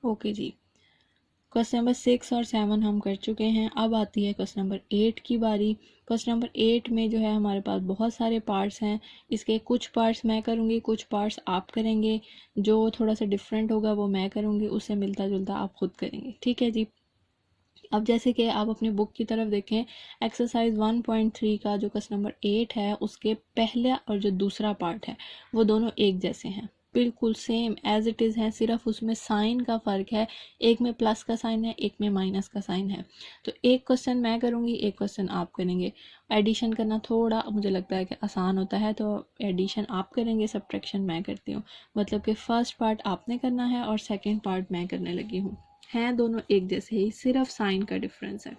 Okay जी, question number 6 और 7 हम कर चुके हैं। अब आती है क्वेश्चन नंबर 8 की बारी। क्वेश्चन नंबर 8 में जो है हमारे पास बहुत सारे पार्ट्स हैं। इसके कुछ पार्ट्स मैं करूँगी, कुछ पार्ट्स आप करेंगे। जो थोड़ा सा डिफरेंट होगा वो मैं करूँगी, उससे मिलता जुलता आप खुद करेंगे। ठीक है जी। अब जैसे कि आप अपनी बुक की तरफ देखें, एक्सरसाइज 1.3 का जो क्वेश्चन नंबर 8 है उसके पहला और जो दूसरा पार्ट है वो दोनों एक जैसे हैं, बिल्कुल सेम एज इट इज़ हैं, सिर्फ उसमें साइन का फ़र्क है। एक में प्लस का साइन है, एक में माइनस का साइन है। तो एक क्वेश्चन मैं करूँगी, एक क्वेश्चन आप करेंगे। एडिशन करना थोड़ा मुझे लगता है कि आसान होता है, तो एडिशन आप करेंगे, सब्ट्रैक्शन मैं करती हूँ। मतलब कि फ़र्स्ट पार्ट आपने करना है और सेकेंड पार्ट मैं करने लगी हूँ। हैं दोनों एक जैसे ही, सिर्फ साइन का डिफरेंस है।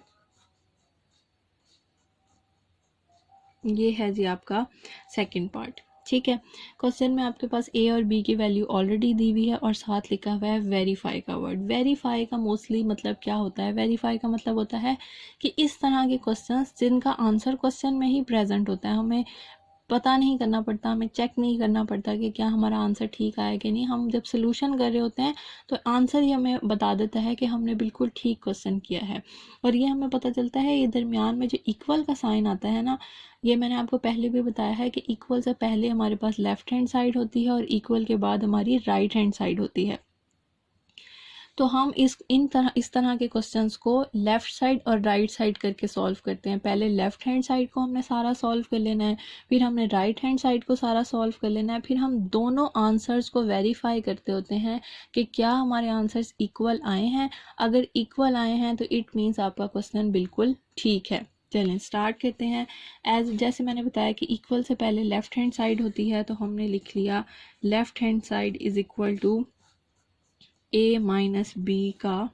ये है जी आपका सेकंड पार्ट। ठीक है, क्वेश्चन में आपके पास ए और बी की वैल्यू ऑलरेडी दी हुई है और साथ लिखा हुआ है वेरीफाई का वर्ड। वेरीफाई का मोस्टली मतलब क्या होता है? वेरीफाई का मतलब होता है कि इस तरह के क्वेश्चंस जिनका आंसर क्वेश्चन में ही प्रेजेंट होता है, हमें पता नहीं करना पड़ता, हमें चेक नहीं करना पड़ता कि क्या हमारा आंसर ठीक आया कि नहीं। हम जब सोल्यूशन कर रहे होते हैं तो आंसर ही हमें बता देता है कि हमने बिल्कुल ठीक क्वेश्चन किया है। और ये हमें पता चलता है, ये दरमियान में जो इक्वल का साइन आता है ना, ये मैंने आपको पहले भी बताया है कि इक्वल से पहले हमारे पास लेफ्ट हैंड साइड होती है और इक्वल के बाद हमारी राइट हैंड साइड होती है। तो हम इस तरह के क्वेश्चंस को लेफ़्ट साइड और राइट साइड करके सॉल्व करते हैं। पहले लेफ़्ट हैंड साइड को हमने सारा सॉल्व कर लेना है, फिर हमने राइट हैंड साइड को सारा सॉल्व कर लेना है, फिर हम दोनों आंसर्स को वेरीफाई करते होते हैं कि क्या हमारे आंसर्स इक्वल आए हैं। अगर इक्वल आए हैं तो इट मीन्स आपका क्वेश्चन बिल्कुल ठीक है। चलें स्टार्ट करते हैं। जैसे मैंने बताया कि इक्वल से पहले लेफ़्ट हैंड साइड होती है, तो हमने लिख लिया left hand side is equal to A minus B का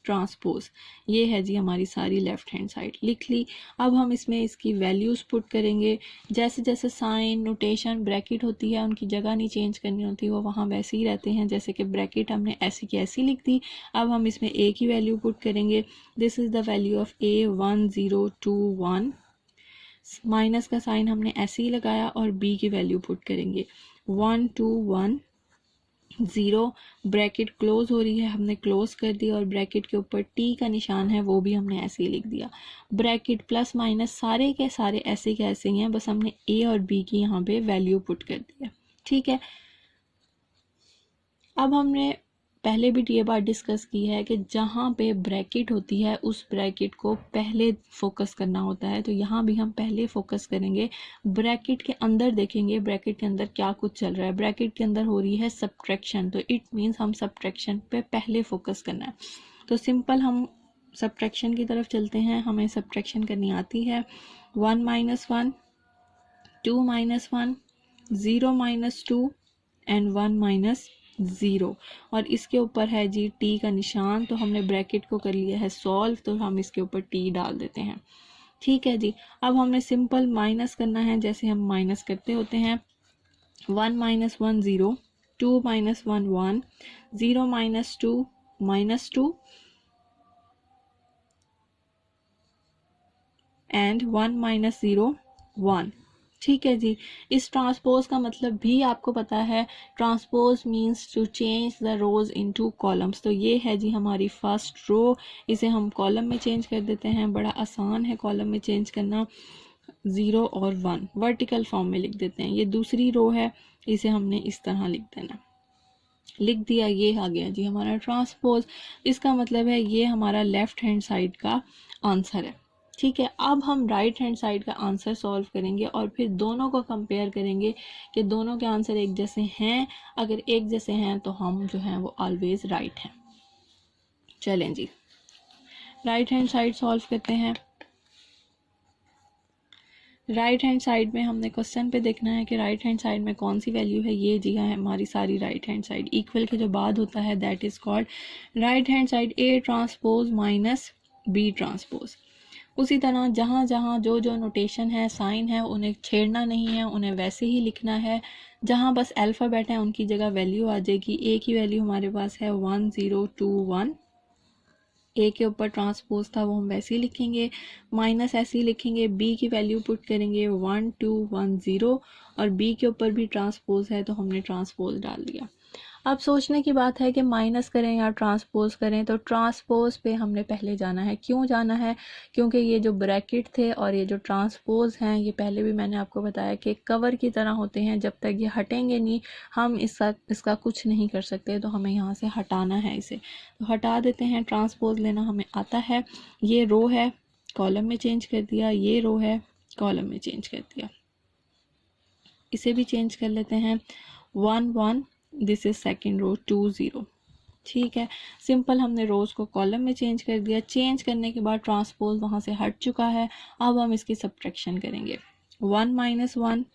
ट्रांसपोज। ये है जी हमारी सारी लेफ्ट हैंड साइड लिख ली। अब हम इसमें इसकी वैल्यूज़ पुट करेंगे। जैसे जैसे साइन, नोटेशन, ब्रैकेट होती है, उनकी जगह नहीं चेंज करनी होती, वो वहाँ वैसे ही रहते हैं। जैसे कि ब्रैकेट हमने ऐसी की ऐसी लिख दी। अब हम इसमें ए की वैल्यू पुट करेंगे। This is the value of A 1021। Minus का साइन हमने ऐसे ही लगाया और बी की वैल्यू पुट करेंगे 121 0। ब्रैकेट क्लोज हो रही है, हमने क्लोज कर दिया और ब्रैकेट के ऊपर टी का निशान है वो भी हमने ऐसे ही लिख दिया। ब्रैकेट प्लस माइनस सारे के सारे ऐसे के ऐसे ही हैं, बस हमने ए और बी की यहाँ पे वैल्यू पुट कर दी है। ठीक है, अब हमने पहले भी ये बात डिस्कस की है कि जहाँ पे ब्रैकेट होती है उस ब्रैकेट को पहले फोकस करना होता है। तो यहाँ भी हम पहले फोकस करेंगे, ब्रैकेट के अंदर देखेंगे ब्रैकेट के अंदर क्या कुछ चल रहा है। ब्रैकेट के अंदर हो रही है सब्ट्रैक्शन, तो इट मीन्स हम सब्ट्रैक्शन पे पहले फोकस करना है। तो सिंपल हम सब्ट्रैक्शन की तरफ चलते हैं। हमें सब्ट्रैक्शन करनी आती है। 1 - 1, 2 - 1, 0 - 2 एंड 1 - 0। और इसके ऊपर है जी टी का निशान, तो हमने ब्रैकेट को कर लिया है सॉल्व, तो हम इसके ऊपर टी डाल देते हैं। ठीक है जी, अब हमने सिंपल माइनस करना है जैसे हम माइनस करते होते हैं। 1 - 1 0, 2 - 1 1, 0 - 2 -2 एंड 1 - 0 1। ठीक है जी, इस ट्रांसपोज का मतलब भी आपको पता है। Transpose means to change the rows into columns. तो ये है जी हमारी फर्स्ट रो, इसे हम कॉलम में चेंज कर देते हैं। बड़ा आसान है कॉलम में चेंज करना। 0 और 1 वर्टिकल फॉर्म में लिख देते हैं। ये दूसरी रो है, इसे हमने इस तरह लिख देना। लिख दिया, ये आ गया जी हमारा ट्रांसपोज। इसका मतलब है ये हमारा लेफ्ट हैंड साइड का आंसर है। ठीक है, अब हम राइट हैंड साइड का आंसर सॉल्व करेंगे और फिर दोनों को कंपेयर करेंगे कि दोनों के आंसर एक जैसे हैं। अगर एक जैसे हैं तो हम जो हैं वो ऑलवेज राइट हैं। चलें जी, राइट हैंड साइड सॉल्व करते हैं। राइट हैंड साइड में हमने क्वेश्चन पे देखना है कि राइट हैंड साइड में कौन सी वैल्यू है। ये जी है हमारी सारी राइट हैंड साइड। इक्वल के जो बाद होता है that is called right hand side A transpose minus B transpose. उसी तरह जहाँ जहाँ जो जो नोटेशन है, साइन है, उन्हें छेड़ना नहीं है, उन्हें वैसे ही लिखना है। जहाँ बस अल्फ़ाबेट है उनकी जगह वैल्यू आ जाएगी। ए की वैल्यू हमारे पास है 1021। ए के ऊपर ट्रांसपोज था वो हम वैसे ही लिखेंगे, माइनस ऐसे ही लिखेंगे। बी की वैल्यू पुट करेंगे 1210 और बी के ऊपर भी ट्रांसपोज है तो हमने ट्रांसपोज डाल दिया। अब सोचने की बात है कि माइनस करें या ट्रांसपोज करें, तो ट्रांसपोज पे हमने पहले जाना है। क्यों जाना है? क्योंकि ये जो ब्रैकेट थे और ये जो ट्रांसपोज हैं, ये पहले भी मैंने आपको बताया कि कवर की तरह होते हैं, जब तक ये हटेंगे नहीं हम इसका कुछ नहीं कर सकते, तो हमें यहाँ से हटाना है इसे। तो हटा देते हैं, ट्रांसपोज लेना हमें आता है। ये रो है, कॉलम में चेंज कर दिया, ये रो है, कॉलम में चेंज कर दिया, इसे भी चेंज कर लेते हैं। 1 1, दिस इज सेकेंड रो, 2 0। ठीक है, सिंपल हमने रोज को कॉलम में चेंज कर दिया। चेंज करने के बाद ट्रांसपोज वहाँ से हट चुका है। अब हम इसकी सब्ट्रैक्शन करेंगे। 1 - 1,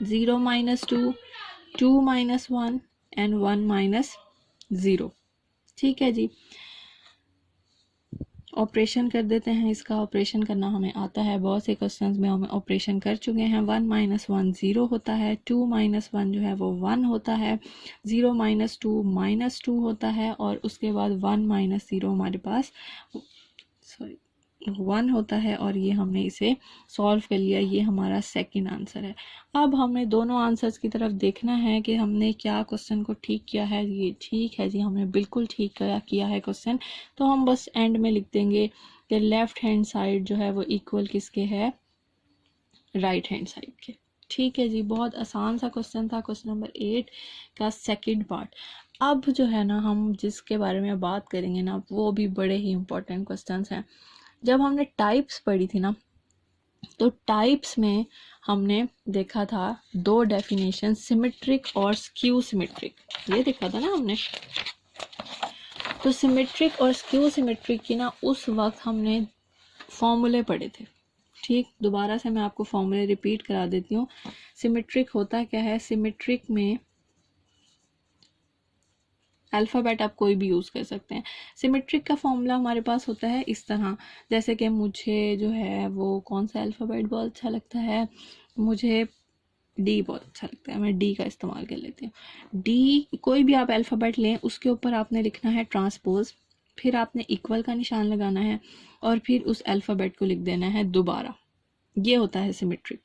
0 - 2, 2 - 1 एंड 1 - 0। ठीक है जी, ऑपरेशन कर देते हैं। इसका ऑपरेशन करना हमें आता है, बहुत से क्वेश्चंस में हमें ऑपरेशन कर चुके हैं। 1 - 1 0 होता है, 2 - 1 जो है वो 1 होता है, 0 - 2 -2 होता है, और उसके बाद 1 - 0 हमारे पास 1 होता है, और ये हमने इसे सॉल्व कर लिया। ये हमारा सेकंड आंसर है। अब हमें दोनों आंसर्स की तरफ देखना है कि हमने क्या क्वेश्चन को ठीक किया है। ये ठीक है जी, हमने बिल्कुल ठीक किया है क्वेश्चन। तो हम बस एंड में लिख देंगे कि लेफ्ट हैंड साइड जो है वो इक्वल किसके है, राइट हैंड साइड के। ठीक है जी, बहुत आसान सा क्वेश्चन था, क्वेश्चन नंबर 8 का सेकंड पार्ट। अब जो है ना हम जिसके बारे में बात करेंगे ना, वो भी बड़े ही इंपॉर्टेंट क्वेश्चंस हैं। जब हमने टाइप्स पढ़ी थी ना, तो टाइप्स में हमने देखा था दो डेफिनेशन, सिमेट्रिक और स्क्यू सिमेट्रिक, ये देखा था ना हमने। तो सिमेट्रिक और स्क्यू सिमेट्रिक की ना उस वक्त हमने फॉर्मूले पढ़े थे। ठीक, दोबारा से मैं आपको फॉर्मूले रिपीट करा देती हूँ। सिमेट्रिक होता क्या है? सिमेट्रिक में अल्फ़ाबेट आप कोई भी यूज़ कर सकते हैं। सिमेट्रिक का फॉर्मूला हमारे पास होता है इस तरह, जैसे कि मुझे जो है वो कौन सा अल्फ़ाबेट बहुत अच्छा लगता है, मुझे डी बहुत अच्छा लगता है, मैं डी का इस्तेमाल कर लेती हूँ। डी, कोई भी आप अल्फ़ाबेट लें, उसके ऊपर आपने लिखना है ट्रांसपोज, फिर आपने इक्वल का निशान लगाना है, और फिर उस अल्फ़ाबेट को लिख देना है दोबारा। ये होता है सिमेट्रिक।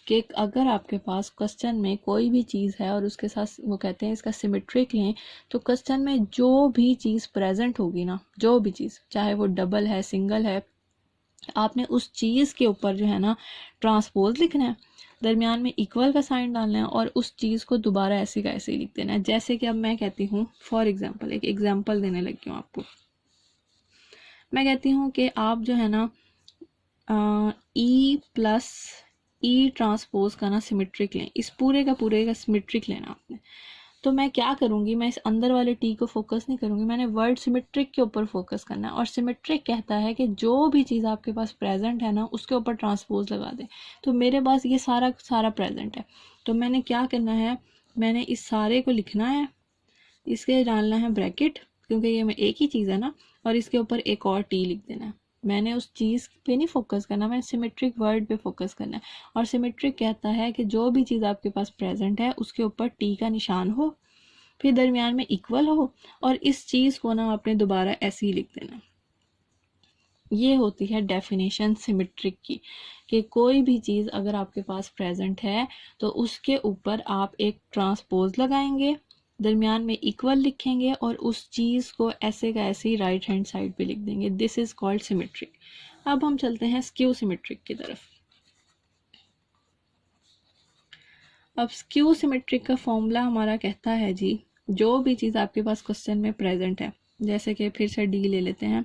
कि अगर आपके पास क्वेश्चन में कोई भी चीज़ है और उसके साथ वो कहते हैं इसका सिमेट्रिक लें, तो क्वेश्चन में जो भी चीज़ प्रेजेंट होगी ना, जो भी चीज़, चाहे वो डबल है, सिंगल है, आपने उस चीज़ के ऊपर जो है ना ट्रांसपोज लिखना है, दरमियान में इक्वल का साइन डालना है, और उस चीज़ को दोबारा ऐसे का ऐसे ही लिख देना है। जैसे कि अब मैं कहती हूँ, फॉर एग्जाम्पल, एक एग्जाम्पल देने लगी हूँ आपको। मैं कहती हूँ कि आप जो है ना ई प्लस ई ट्रांसपोज का ना सिमेट्रिक लें, इस पूरे का सिमेट्रिक लेना आपने। तो मैं क्या करूँगी, मैं इस अंदर वाले टी को फोकस नहीं करूँगी, मैंने वर्ड सिमेट्रिक के ऊपर फोकस करना है। और सिमेट्रिक कहता है कि जो भी चीज़ आपके पास प्रेजेंट है ना, उसके ऊपर ट्रांसपोज लगा दें। तो मेरे पास ये सारा प्रेजेंट है, तो मैंने क्या करना है, मैंने इस सारे को लिखना है, इसके डालना है ब्रैकेट, क्योंकि ये में एक ही चीज़ है ना, और इसके ऊपर एक और टी लिख देना है। मैंने उस चीज़ पे नहीं फोकस करना, मैंने सिमेट्रिक वर्ड पे फोकस करना है। और सिमेट्रिक कहता है कि जो भी चीज़ आपके पास प्रेजेंट है उसके ऊपर टी का निशान हो, फिर दरमियान में इक्वल हो, और इस चीज़ को ना आपने दोबारा ऐसे ही लिख देना। ये होती है डेफिनेशन सिमेट्रिक की, कि कोई भी चीज़ अगर आपके पास प्रेजेंट है तो उसके ऊपर आप एक ट्रांसपोज लगाएंगे, दरमियान में इक्वल लिखेंगे, और उस चीज़ को ऐसे का ऐसे ही राइट हैंड साइड पे लिख देंगे। This is called symmetric. अब हम चलते हैं स्क्यू सिमेट्रिक की तरफ। अब स्क्यू सिमेट्रिक का फॉर्मूला हमारा कहता है जी, जो भी चीज़ आपके पास क्वेश्चन में प्रेजेंट है, जैसे कि फिर से डी ले लेते हैं,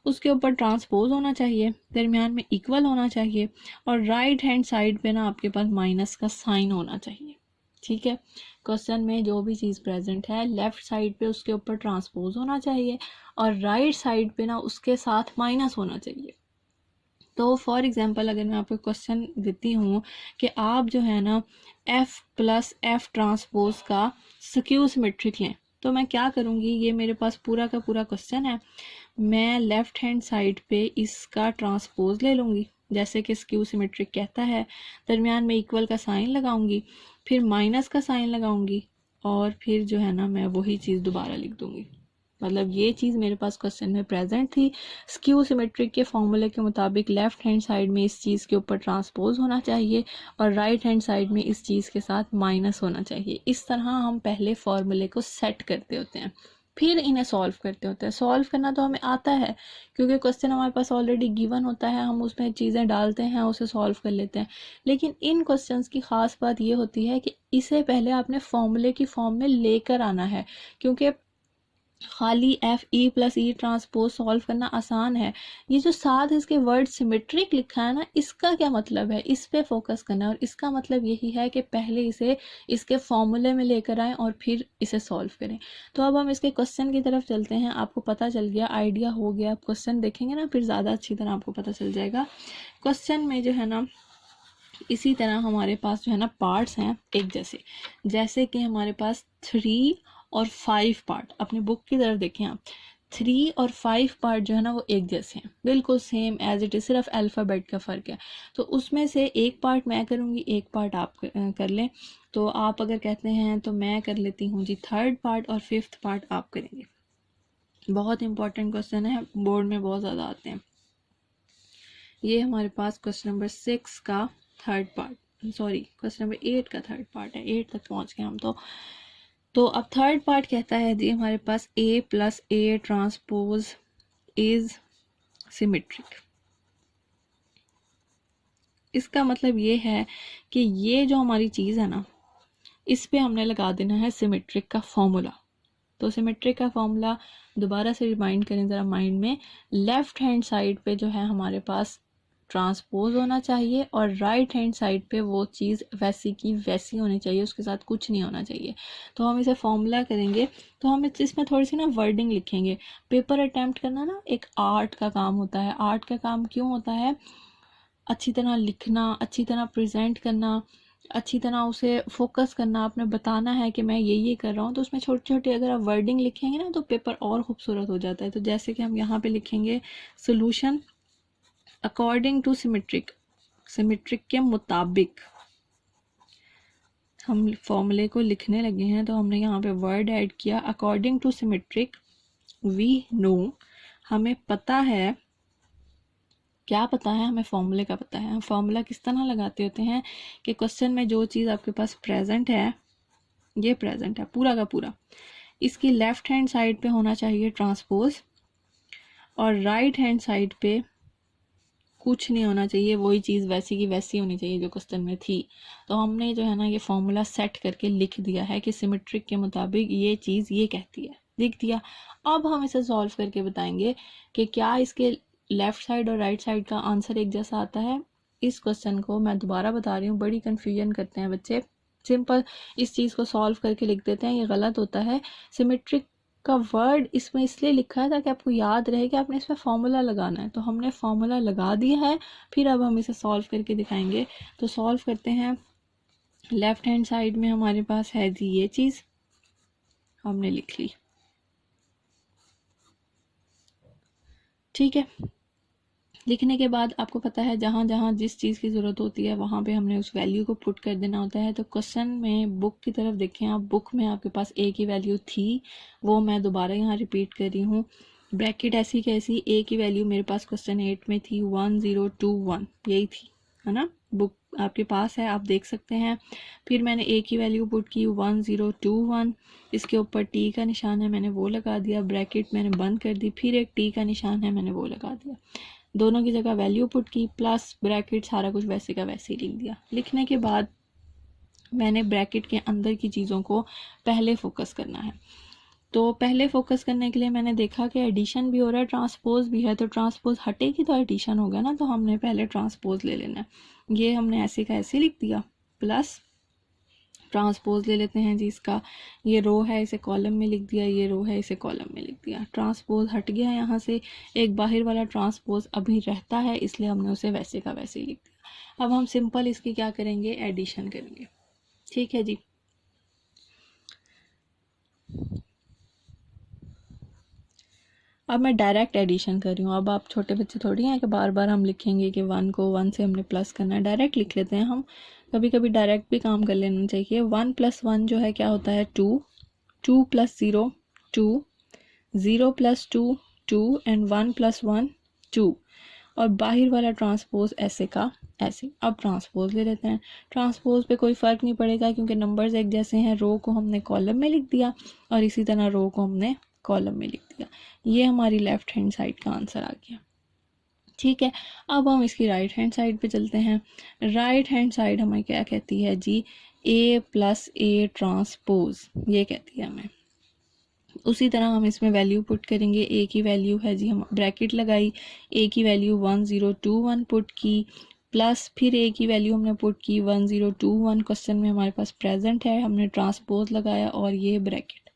उसके ऊपर ट्रांसपोज होना चाहिए, दरमियान में इक्वल होना चाहिए, और राइट हैंड साइड पे ना आपके पास माइनस का साइन होना चाहिए। ठीक है, क्वेश्चन में जो भी चीज़ प्रेजेंट है, लेफ्ट साइड पे उसके ऊपर ट्रांसपोज होना चाहिए, और राइट साइड पे ना उसके साथ माइनस होना चाहिए। तो फॉर एग्जांपल अगर मैं आपको क्वेश्चन देती हूँ कि आप जो है ना f प्लस एफ ट्रांसपोज का स्क्यू सिमेट्रिक लें, तो मैं क्या करूँगी, ये मेरे पास पूरा का पूरा क्वेश्चन है, मैं लेफ्ट हैंड साइड पे इसका ट्रांसपोज ले लूँगी, जैसे कि स्क्यू सिमेट्रिक कहता है, दरमियान में इक्वल का साइन लगाऊंगी, फिर माइनस का साइन लगाऊंगी, और फिर जो है ना मैं वही चीज़ दोबारा लिख दूँगी। मतलब ये चीज़ मेरे पास क्वेश्चन में प्रेजेंट थी। स्क्यू सिमेट्रिक के फॉर्मूले के मुताबिक लेफ्ट हैंड साइड में इस चीज़ के ऊपर ट्रांसपोज होना चाहिए और राइट हैंड साइड में इस चीज़ के साथ माइनस होना चाहिए। इस तरह हम पहले फॉर्मूले को सेट करते होते हैं, फिर इन्हें सॉल्व करते होते हैं। सॉल्व करना तो हमें आता है क्योंकि क्वेश्चन हमारे पास ऑलरेडी गिवन होता है, हम उसमें चीज़ें डालते हैं, उसे सॉल्व कर लेते हैं। लेकिन इन क्वेश्चंस की ख़ास बात ये होती है कि इसे पहले आपने फॉर्मूले की फॉर्म में लेकर आना है, क्योंकि खाली एफ ई प्लस ई ट्रांसपोज सॉल्व करना आसान है। ये जो साथ इसके वर्ड सिमेट्रिक लिखा है ना, इसका क्या मतलब है, इस पे फोकस करना है। और इसका मतलब यही है कि पहले इसे इसके फॉर्मूले में लेकर आएं और फिर इसे सॉल्व करें। तो अब हम इसके क्वेश्चन की तरफ चलते हैं। आपको पता चल गया, आइडिया हो गया, आप क्वेश्चन देखेंगे ना फिर ज़्यादा अच्छी तरह आपको पता चल जाएगा। क्वेश्चन में जो है ना, इसी तरह हमारे पास जो है ना पार्ट्स हैं एक जैसे कि हमारे पास 3 और 5 पार्ट। अपने बुक की तरफ देखें आप, 3 और 5 पार्ट जो है ना वो एक जैसे हैं, बिल्कुल सेम एज इट इज, सिर्फ अल्फ़ाबेट का फ़र्क है। तो उसमें से एक पार्ट मैं करूँगी, एक पार्ट आप कर लें। तो आप अगर कहते हैं तो मैं कर लेती हूँ जी 3rd पार्ट और 5th पार्ट आप करेंगे। बहुत इंपॉर्टेंट क्वेश्चन है, बोर्ड में बहुत ज़्यादा आते हैं। ये हमारे पास क्वेश्चन नंबर 6 का 3rd part, sorry question number 8 का 3rd पार्ट है। 8 तक पहुंच गए हम तो अब 3rd पार्ट कहता है जी हमारे पास A plus A transpose is symmetric. इसका मतलब ये है कि ये जो हमारी चीज़ है ना, इस पे हमने लगा देना है सिमेट्रिक का फॉर्मूला। तो सिमेट्रिक का फॉर्मूला दोबारा से रिमाइंड करें ज़रा माइंड में। लेफ्ट हैंड साइड पे जो है हमारे पास ट्रांसपोज होना चाहिए और राइट हैंड साइड पे वो चीज़ वैसी की वैसी होनी चाहिए, उसके साथ कुछ नहीं होना चाहिए। तो हम इसे फॉर्मूला करेंगे तो हम इसमें थोड़ी सी ना वर्डिंग लिखेंगे। पेपर अटैम्प्ट करना ना एक आर्ट का काम होता है। आर्ट का काम क्यों होता है? अच्छी तरह लिखना, अच्छी तरह प्रेजेंट करना, अच्छी तरह उसे फोकस करना, आपने बताना है कि मैं ये कर रहा हूँ। तो उसमें छोटी छोटी अगर आप वर्डिंग लिखेंगे ना तो पेपर और खूबसूरत हो जाता है। तो जैसे कि हम यहाँ पे लिखेंगे solution according to symmetric, symmetric के मुताबिक हम फॉर्मूले को लिखने लगे हैं। तो हमने यहाँ पे वर्ड ऐड किया according to symmetric we know, हमें पता है। क्या पता है? हमें फॉर्मूले का पता है। हम फॉर्मूला किस तरह लगाते होते हैं कि क्वेश्चन में जो चीज़ आपके पास प्रेजेंट है, ये प्रेजेंट है पूरा का पूरा, इसकी लेफ्ट हैंड साइड पे होना चाहिए ट्रांसपोज और राइट हैंड साइड पे कुछ नहीं होना चाहिए, वही चीज़ वैसी की वैसी होनी चाहिए जो क्वेश्चन में थी। तो हमने जो है ना ये फॉर्मूला सेट करके लिख दिया है कि सिमेट्रिक के मुताबिक ये चीज़ ये कहती है, लिख दिया। अब हम इसे सॉल्व करके बताएंगे कि क्या इसके लेफ्ट साइड और राइट साइड का आंसर एक जैसा आता है। इस क्वेश्चन को मैं दोबारा बता रही हूँ, बड़ी कन्फ्यूजन करते हैं बच्चे। सिंपल इस चीज़ को सॉल्व करके लिख देते हैं, ये गलत होता है। सिमेट्रिक का वर्ड इसमें इसलिए लिखा है ताकि आपको याद रहे कि आपने इसमें फॉर्मूला लगाना है। तो हमने फॉर्मूला लगा दिया है, फिर अब हम इसे सॉल्व करके दिखाएंगे। तो सॉल्व करते हैं। लेफ्ट हैंड साइड में हमारे पास है जी ये चीज़, हमने लिख ली, ठीक है। लिखने के बाद आपको पता है जहाँ जहाँ जिस चीज़ की ज़रूरत होती है वहाँ पे हमने उस वैल्यू को पुट कर देना होता है। तो क्वेश्चन में बुक की तरफ देखें आप, बुक में आपके पास ए की वैल्यू थी, वो मैं दोबारा यहाँ रिपीट कर रही हूँ। ब्रैकेट ऐसी कैसी, ए की वैल्यू मेरे पास क्वेश्चन 8 में थी 1021, यही थी, है ना। बुक आपके पास है, आप देख सकते हैं। फिर मैंने ए की वैल्यू पुट की 1021, इसके ऊपर टी का निशान है, मैंने वो लगा दिया, ब्रैकेट मैंने बंद कर दी, फिर एक टी का निशान है, मैंने वो लगा दिया, दोनों की जगह वैल्यू पुट की, प्लस ब्रैकेट सारा कुछ वैसे का वैसे ही लिख दिया। लिखने के बाद मैंने ब्रैकेट के अंदर की चीज़ों को पहले फोकस करना है। तो पहले फोकस करने के लिए मैंने देखा कि एडिशन भी हो रहा है, ट्रांसपोज भी है, तो ट्रांसपोज हटेगी तो एडिशन होगा ना। तो हमने पहले ट्रांसपोज ले लेना है। ये हमने ऐसे का ऐसे लिख दिया, प्लस ट्रांसपोज ले लेते हैं जी इसका, ये रो है इसे कॉलम में लिख दिया, ये रो है इसे कॉलम में लिख दिया। ट्रांसपोज हट गया यहाँ से, एक बाहर वाला ट्रांसपोज अभी रहता है, इसलिए हमने उसे वैसे का वैसे ही लिख दिया। अब हम सिंपल इसकी क्या करेंगे, एडिशन करेंगे, ठीक है जी। अब मैं डायरेक्ट एडिशन कर रही हूँ। अब आप छोटे बच्चे थोड़ी हैं कि बार बार हम लिखेंगे कि 1 को 1 से हमने प्लस करना है, डायरेक्ट लिख लेते हैं हम। कभी कभी डायरेक्ट भी काम कर लेना चाहिए। 1 + 1 जो है क्या होता है 2, 2 + 0 2, 0 + 2 2 एंड 1 + 1 2, और बाहर वाला ट्रांसपोज ऐसे का ऐसे। अब ट्रांसपोज ले लेते हैं। ट्रांसपोज पे कोई फ़र्क नहीं पड़ेगा क्योंकि नंबर्स एक जैसे हैं। रो को हमने कॉलम में लिख दिया और इसी तरह रो को हमने कॉलम में लिख दिया। ये हमारी लेफ़्ट हैंड साइड का आंसर आ गया। ठीक है, अब हम इसकी राइट हैंड साइड पे चलते हैं। राइट हैंड साइड हमें क्या कहती है जी, A + A ट्रांसपोज, ये कहती है हमें। उसी तरह हम इसमें वैल्यू पुट करेंगे। ए की वैल्यू है जी, हम ब्रैकेट लगाई, ए की वैल्यू 1021 पुट की, प्लस फिर ए की वैल्यू हमने पुट की 1021। क्वेश्चन में हमारे पास प्रेजेंट है, हमने ट्रांसपोज लगाया और ये ब्रैकेट।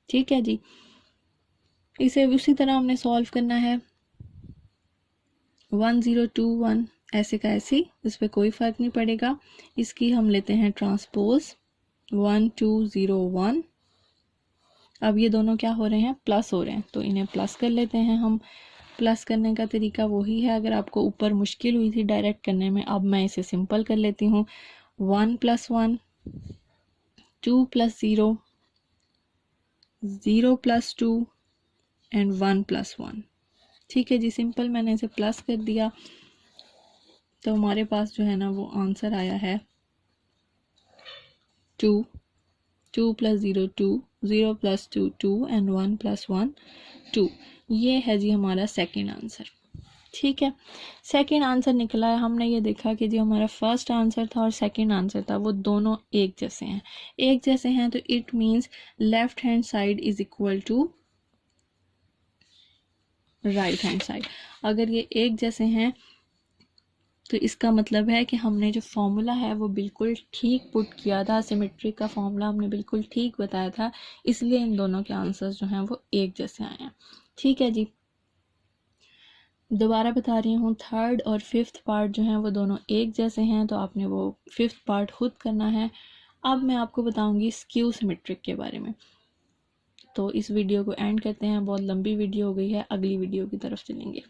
ठीक है जी, इसे उसी तरह हमने सॉल्व करना है। 1021 ऐसे का ऐसे, इस पर कोई फ़र्क नहीं पड़ेगा। इसकी हम लेते हैं ट्रांसपोज 1201। अब ये दोनों क्या हो रहे हैं, प्लस हो रहे हैं, तो इन्हें प्लस कर लेते हैं हम। प्लस करने का तरीका वही है, अगर आपको ऊपर मुश्किल हुई थी डायरेक्ट करने में, अब मैं इसे सिंपल कर लेती हूँ। 1 + 1, 2 + 0, 0 + 2 एंड 1 + 1। ठीक है जी, सिंपल मैंने इसे प्लस कर दिया, तो हमारे पास जो है ना वो आंसर आया है 2, 2 + 0 2, 0 + 2 2 एंड 1 + 1 2। ये है जी हमारा सेकंड आंसर। ठीक है, सेकंड आंसर निकला है। हमने ये देखा कि जो हमारा फर्स्ट आंसर था और सेकंड आंसर था वो दोनों एक जैसे हैं। एक जैसे हैं तो it means left hand side is equal to right hand side. अगर ये एक जैसे हैं तो इसका मतलब है कि हमने जो फॉर्मूला है वो बिल्कुल ठीक पुट किया था, सिमेट्रिक का फॉर्मूला हमने बिल्कुल ठीक बताया था, इसलिए इन दोनों के आंसर्स जो हैं वो एक जैसे आए हैं। ठीक है जी, दोबारा बता रही हूँ, थर्ड और फिफ्थ पार्ट जो हैं वो दोनों एक जैसे हैं, तो आपने वो फिफ्थ पार्ट खुद करना है। अब मैं आपको बताऊँगी स्क्यू सिमेट्रिक के बारे में। तो इस वीडियो को एंड करते हैं, बहुत लंबी वीडियो हो गई है, अगली वीडियो की तरफ चलेंगे।